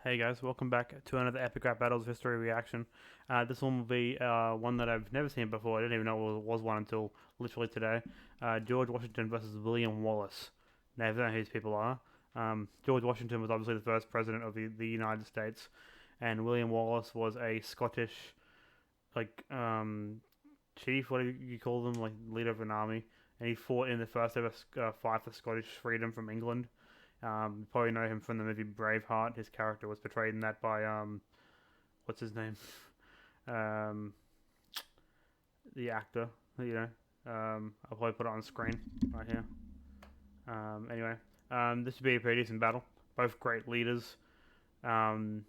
Hey guys, welcome back to another Epic Rap Battles History reaction. This one will be one that I've never seen before. I didn't even know it was one until literally today. George Washington versus William Wallace. Now, if you don't know who these people are, George Washington was obviously the first president of the United States, and William Wallace was a Scottish, chief, what do you call them, like leader of an army, and he fought in the first ever fight for Scottish freedom from England. You probably know him from the movie Braveheart. His character was portrayed in that by what's his name? Um, the actor, you know. I'll probably put it on screen right here. Anyway, this would be a pretty decent battle. Both great leaders, for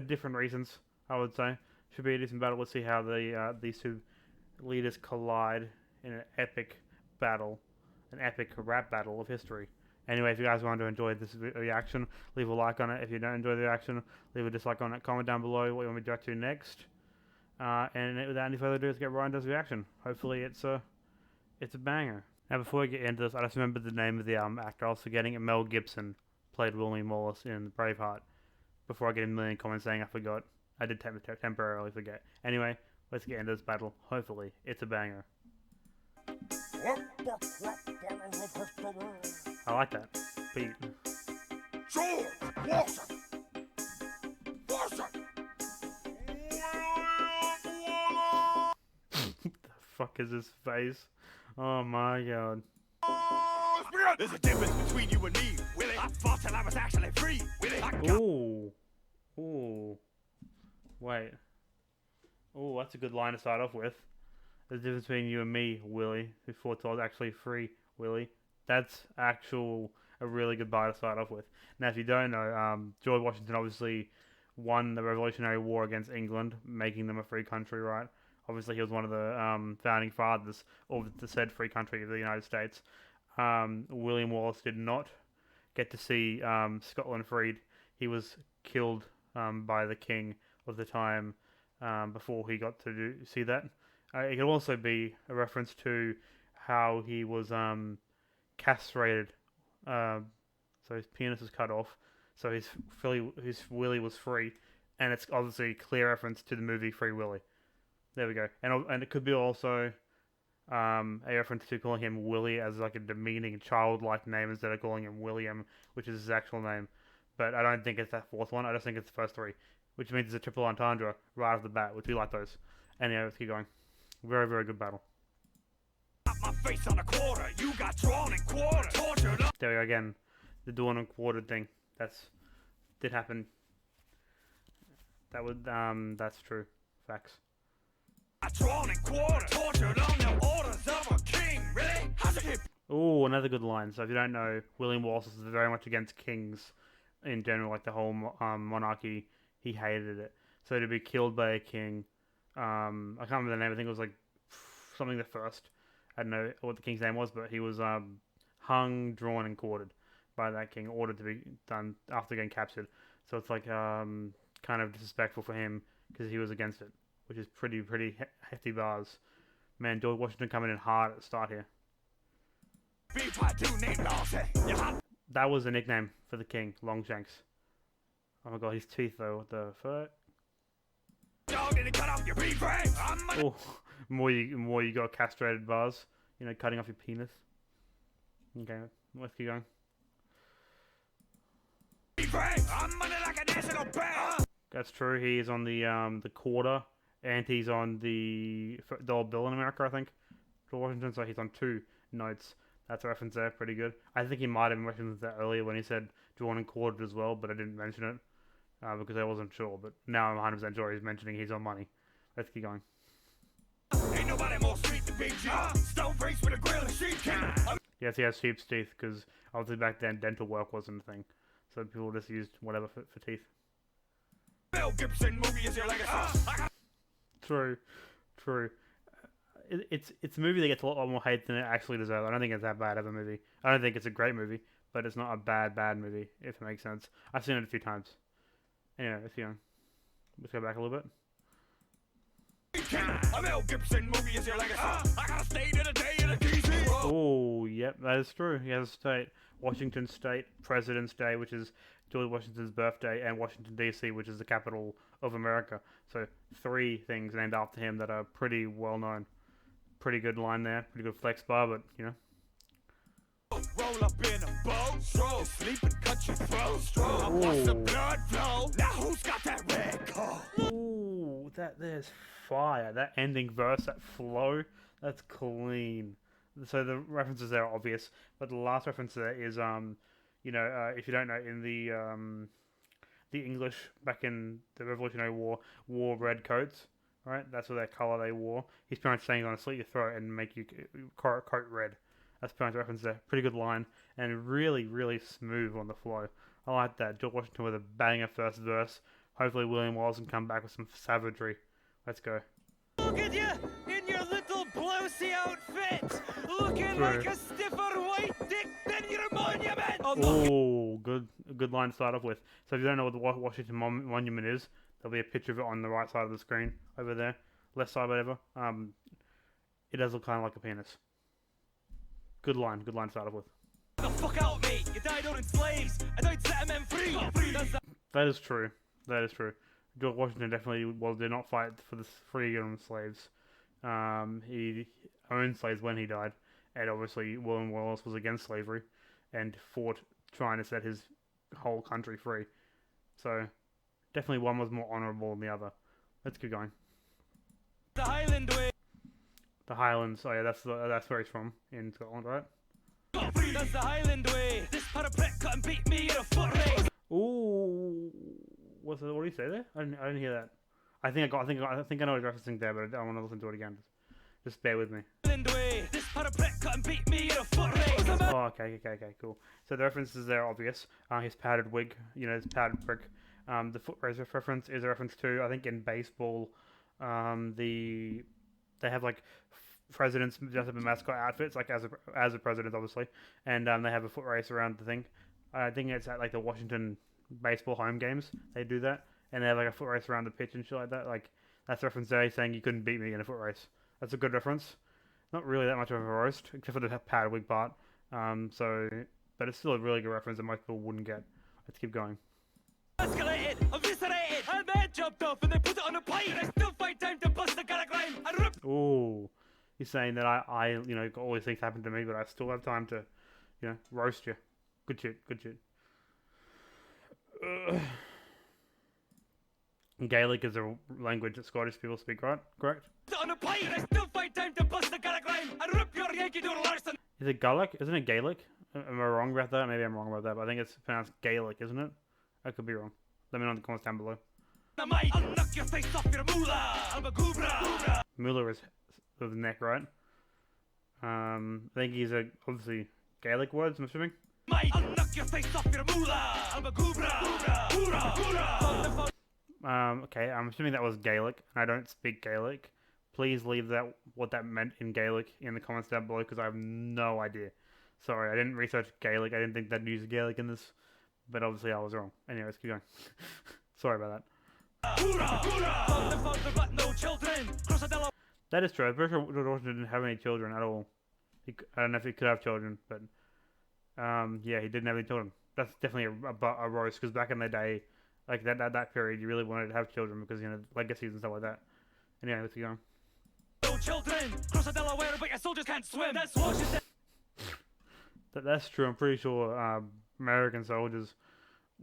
different reasons. I would say should be a decent battle. Let's see how these two leaders collide in an epic battle, an epic rap battle of history. Anyway, if you guys want to enjoy this reaction, leave a like on it. If you don't enjoy the reaction, leave a dislike on it. Comment down below what you want me to react to next. And without any further ado, let's get right into this reaction. Hopefully it's a banger. Now before we get into this, I just remembered the name of the actor. I was forgetting it. Mel Gibson played William Wallace in Braveheart. Before I get a million comments saying I forgot. I did temporarily forget. Anyway, let's get into this battle. Hopefully it's a banger. I like that beat. George Washington. The fuck is his face? Oh my god. There's a difference between you and me, Willie. I fought till I was actually free, Willie. Ooh. Ooh. Wait. Ooh, that's a good line to start off with. There's a difference between you and me, Willie, who fought till I was actually free, Willie. That's a really good bar to start off with. Now, if you don't know, George Washington obviously won the Revolutionary War against England, making them a free country, right? Obviously, he was one of the founding fathers of the said free country of the United States. William Wallace did not get to see Scotland freed. He was killed by the king of the time before he got to see that. It could also be a reference to how he was castrated, so his penis was cut off, so his willy was free, and it's obviously a clear reference to the movie Free Willy. There we go, and it could be also a reference to calling him Willie as like a demeaning childlike name instead of calling him William, which is his actual name. But I don't think it's that fourth one. I just think it's the first three, which means it's a triple entendre right off the bat, which we like those. Anyway, let's keep going. Very, very good battle. My face on a quarter, you got drawn and quartered, tortured up. There we go again. The drawn and quartered thing. Did happen. That's true. Facts. Drawn and quartered, tortured on the orders of a king, really? How's it? Ooh, another good line. So if you don't know, William Wallace is very much against kings in general, like the whole monarchy. He hated it. So to be killed by a king, I can't remember the name. I think it was like something the first. I don't know what the king's name was, but he was hung, drawn, and quartered by that king, ordered to be done after getting captured. So it's like kind of disrespectful for him because he was against it, which is pretty hefty bars. Man, George Washington coming in hard at the start here. That was a nickname for the king, Longshanks. Oh my god, his teeth though, what the fuck? Oh, more you got castrated bars, you know, cutting off your penis. Okay, let's keep going. That's true. He is on the quarter, and he's on the dollar bill in America, I think. George Washington, so he's on 2 notes. That's a reference there, pretty good. I think he might have mentioned that earlier when he said drawn and quartered as well, but I didn't mention it because I wasn't sure. But now I'm 100% sure he's mentioning he's on money. Let's keep going. Ain't nobody more sweet than Big G. Stone face with a grill and sheep king. Yes, he has sheep's teeth because obviously back then dental work wasn't a thing, so people just used whatever for teeth. Mel Gibson movie is your legacy. True. It's a movie that gets a lot more hate than it actually deserves. I don't think it's that bad of a movie. I don't think it's a great movie, but it's not a bad movie, if it makes sense. I've seen it a few times. Anyway, let's go back a little bit. A Mel Gibson movie is your legacy. I gotta stay to the day of the DC. Oh, yep, that is true. He has a state. Washington State, President's Day, which is George Washington's birthday, and Washington D.C., which is the capital of America. So 3 things named after him that are pretty well known. Pretty good line there, pretty good flex bar, but you know. Roll up in a boat, stroll, sleep and cut your throat, stroll. I watch the blood flow. Now who's got that red coat? Ooh, there's fire. That ending verse, that flow, that's clean. So the references there are obvious, but the last reference there is if you don't know, in the English back in the Revolutionary War wore red coats, right? That's what that color they wore. He's pretty much saying he's gonna slit your throat and make you coat red. That's pretty much a reference there. Pretty good line and really, really smooth on the flow. I like that. George Washington with a banger first verse. Hopefully William Wallace can come back with some savagery. Let's go. Look at you in your little blousey outfit, looking like a stiffer white dick than your monument. Oh, good line to start off with. So if you don't know what the Washington Monument is, there'll be a picture of it on the right side of the screen over there, left side, whatever. It does look kind of like a penis. Good line to start off with. The fuck out, mate! You died owning slaves, and I'd set men free. That is true. George Washington definitely did not fight for the freedom of slaves. He owned slaves when he died, and obviously William Wallace was against slavery and fought trying to set his whole country free. So definitely one was more honourable than the other. Let's keep going. The Highland way. The Highlands. Oh yeah, that's where he's from in Scotland, right? That's the Highland way. This parapet cut and beat me in a foot race. Ooh, what did he say there? I didn't hear that. I think I know what he's referencing there, but I want to listen to it again. Just bear with me. This parapet cut and beat me in a foot race. Oh, okay, cool. So the references there are obvious. His powdered wig, his powdered brick. The foot race reference is a reference to, I think, in baseball, they have like presidents dressed up in mascot outfits, like as a president, obviously, and they have a foot race around the thing. I think it's at like the Washington baseball home games. They do that, and they have like a foot race around the pitch and shit like that. Like that's a reference there saying you couldn't beat me in a foot race. That's a good reference. Not really that much of a roast, except for the powdered wig part. But it's still a really good reference that most people wouldn't get. Let's keep going. Escalated, eviscerated, and then jumped off and they put it on a plate. I still find time to bust the caragram and rip. Ooh, he's saying that I all these things happen to me, but I still have time to, roast you. Good shit. Gaelic is a language that Scottish people speak, right? Correct? On a plate, I still find time to bust the caragram and rip your Yankee Doodle Larson. Is it Gaelic? Isn't it Gaelic? Am I wrong about that? Maybe I'm wrong about that, but I think it's pronounced Gaelic, isn't it? I could be wrong. Let me know in the comments down below. I'll knock your face off your moolah. I'm a goobra. Moolah is the neck, right? I think he's obviously Gaelic words, I'm assuming. I'll knock your face off your moolah. I'm a goobra. Okay, I'm assuming that was Gaelic, and I don't speak Gaelic. Please leave what that meant in Gaelic in the comments down below, because I have no idea. Sorry, I didn't research Gaelic. I didn't think they'd use Gaelic in this, but obviously I was wrong. Anyway, let's keep going. Sorry about that. That is true. I'm pretty sure George Washington didn't have any children at all. I don't know if he could have children, but yeah, he didn't have any children. That's definitely a roast, because back in the day, like that period, you really wanted to have children because legacies and stuff like that. Anyway, let's keep going. No children cross the Delaware, but your soldiers can't swim. That's Washington. That's true. I'm pretty sure American soldiers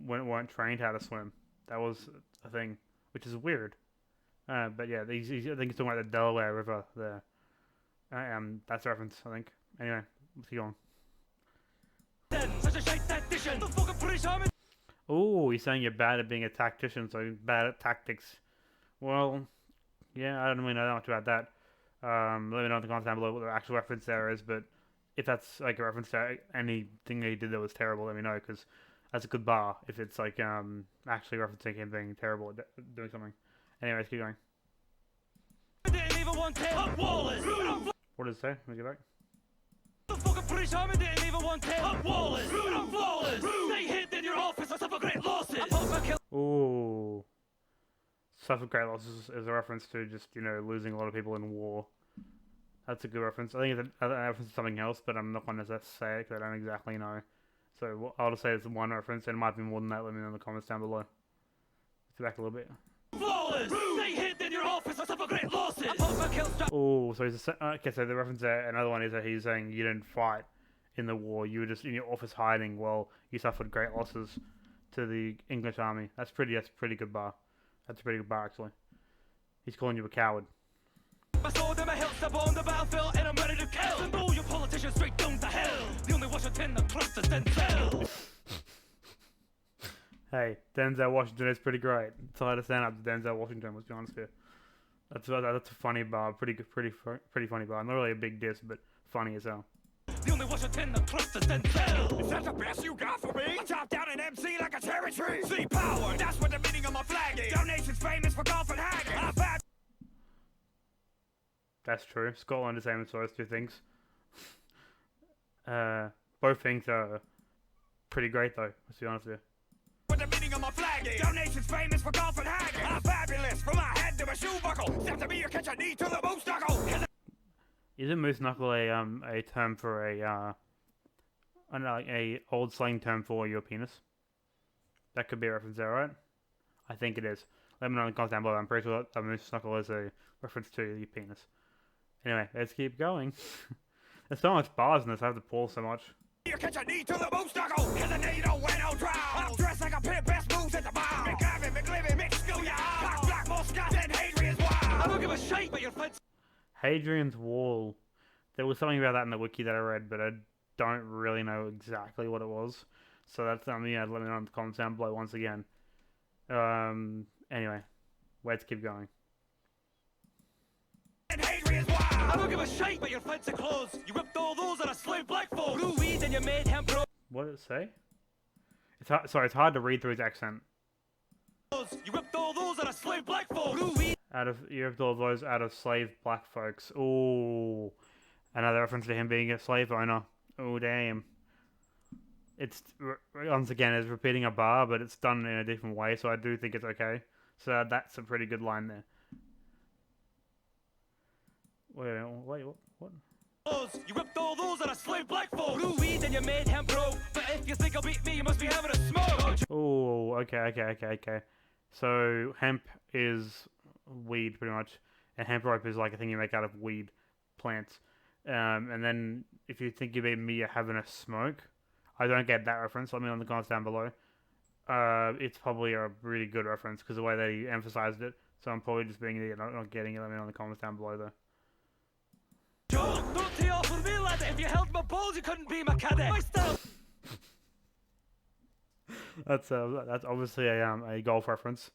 weren't trained how to swim. That was a thing, which is weird. But yeah, I think he's talking about the Delaware River there. That's a reference, I think. Anyway, let's keep going. Oh, he's saying you're bad at being a tactician, so bad at tactics. Well, yeah, I don't really know that much about that. Let me know in the comments down below what the actual reference there is, but if that's like a reference to anything that he did that was terrible, let me know, because that's a good bar if it's like actually referencing him being terrible at doing something. Anyway, let's keep going. Wallace. What does it say? Let me get back. The fucking British Army didn't even want to. Wallace. Flawless. They hid in your office and suffer great losses. Ooh. Suffer great losses is a reference to just, losing a lot of people in war. That's a good reference. I think it's a reference to something else, but I'm not going to say it because I don't exactly know. So I'll just say it's one reference, and it might be more than that. Let me know in the comments down below. Let's go back a little bit. Flawless! Stay hidden in your office or suffer great losses! Oh, so he's okay. So the reference there, another one is that he's saying you didn't fight in the war. You were just in your office hiding while you suffered great losses to the English army. That's pretty good bar. That's a pretty good bar actually. He's calling you a coward. My sword and my hilt step on the battlefield and I'm ready to kill. Send all your politicians straight down to hell. The only Washington that trusts is Denzel. Hey, Denzel Washington is pretty great. It's hard to stand up to Denzel Washington, let's be honest here. That's a funny bar, pretty funny bar. Not really a big diss, but funny as hell. The only Washington that trusts is Denzel. Is that the best you got for me? I chop down an MC like a cherry tree. See power, that's what the meaning of my flag is. Our nation's famous for golf and haggis. That's true. Scotland is famous for those two things. Both things are pretty great though, let's be honest with you. What the meaning of my flag is. Our nation's famous for golf and haggis. I'm fabulous from my head to my shoe buckle. Step to me or catch a knee to the moose knuckle. Isn't moose knuckle a term for a old slang term for your penis? That could be a reference there, right? I think it is. Let me know in the comments down below. I'm pretty sure that moose knuckle is a reference to your penis. Anyway, let's keep going. There's so much bars in this, I have to pause so much. You catch a knee to the moose knuckle, cause I you don't wear no drown. I'm dressed like a pimp, best moves at the bar. McGavin, McLivin, McScooya. Cock black, more Scott than Hadrian's Wall. I don't give a shit, but your fence. Hadrian's Wall. There was something about that in the wiki that I read, but I don't really know exactly what it was. So that's something let me know in the comments down below once again. Anyway, let's keep going. I don't give a shit, but your fence are closed. You ripped all those on a slave black folk. Blue weed and you made him pro. What did it say? It's hard, sorry, it's hard to read through his accent. You ripped all those on a slave black folk. Blue weed. You ripped all those out of slave black folks. Ooh, another reference to him being a slave owner. Oh damn. It's once again it's repeating a bar, but it's done in a different way, so I do think it's okay. So that's a pretty good line there. Wait, what? You ripped all those on a slave black folk. Blue weed and you made him pro. But if you think I'll beat me, you must be having a smoke. Oh, okay. So hemp is weed pretty much, and hemp rope is like a thing you make out of weed plants. And then if you think you beat me, you're having a smoke. I don't get that reference. Let me know in the comments down below. It's probably a really good reference because the way that he emphasized it. So I'm probably just being an idiot, not getting it. Let me know in the comments down below though. Don't tee off with me, lad. If you held my balls, you couldn't be my cadet. That's obviously a golf reference,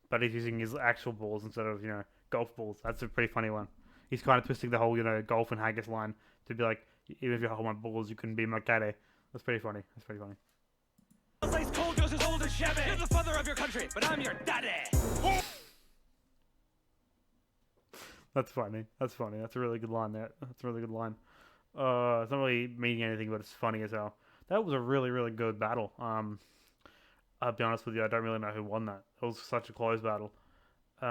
but he's using his actual balls instead of golf balls. That's a pretty funny one. He's kind of twisting the whole golf and haggis line to be like, even if you hold my balls, you couldn't be my cadet. That's pretty funny. Ice cold goes as old as Chevy. You're the father of your country, but I'm your daddy. That's funny. That's a really good line there. It's not really meaning anything, but it's funny as hell. That was a really good battle. I'll be honest with you, I don't really know who won that. It was such a close battle. You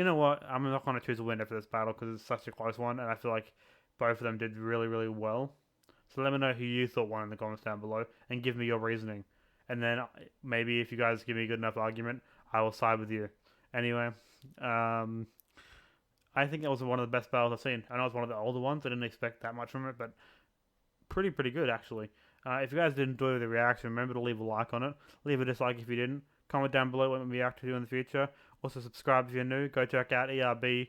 know what? I'm not going to choose a winner for this battle because it's such a close one, and I feel like both of them did really well. So let me know who you thought won in the comments down below, and give me your reasoning. And then maybe if you guys give me a good enough argument, I will side with you. Anyway, I think it was one of the best battles I've seen. I know it's one of the older ones. I didn't expect that much from it, but pretty good actually. If you guys did enjoy the reaction, remember to leave a like on it. Leave a dislike if you didn't. Comment down below what we react to do in the future. Also subscribe if you're new. Go check out ERB.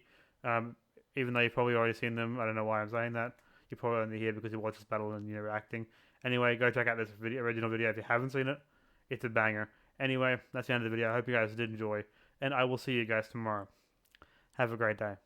Even though you've probably already seen them, I don't know why I'm saying that. You're probably only here because you watched this battle and you're reacting. Anyway, go check out this original video if you haven't seen it. It's a banger. Anyway, that's the end of the video. I hope you guys did enjoy, and I will see you guys tomorrow. Have a great day.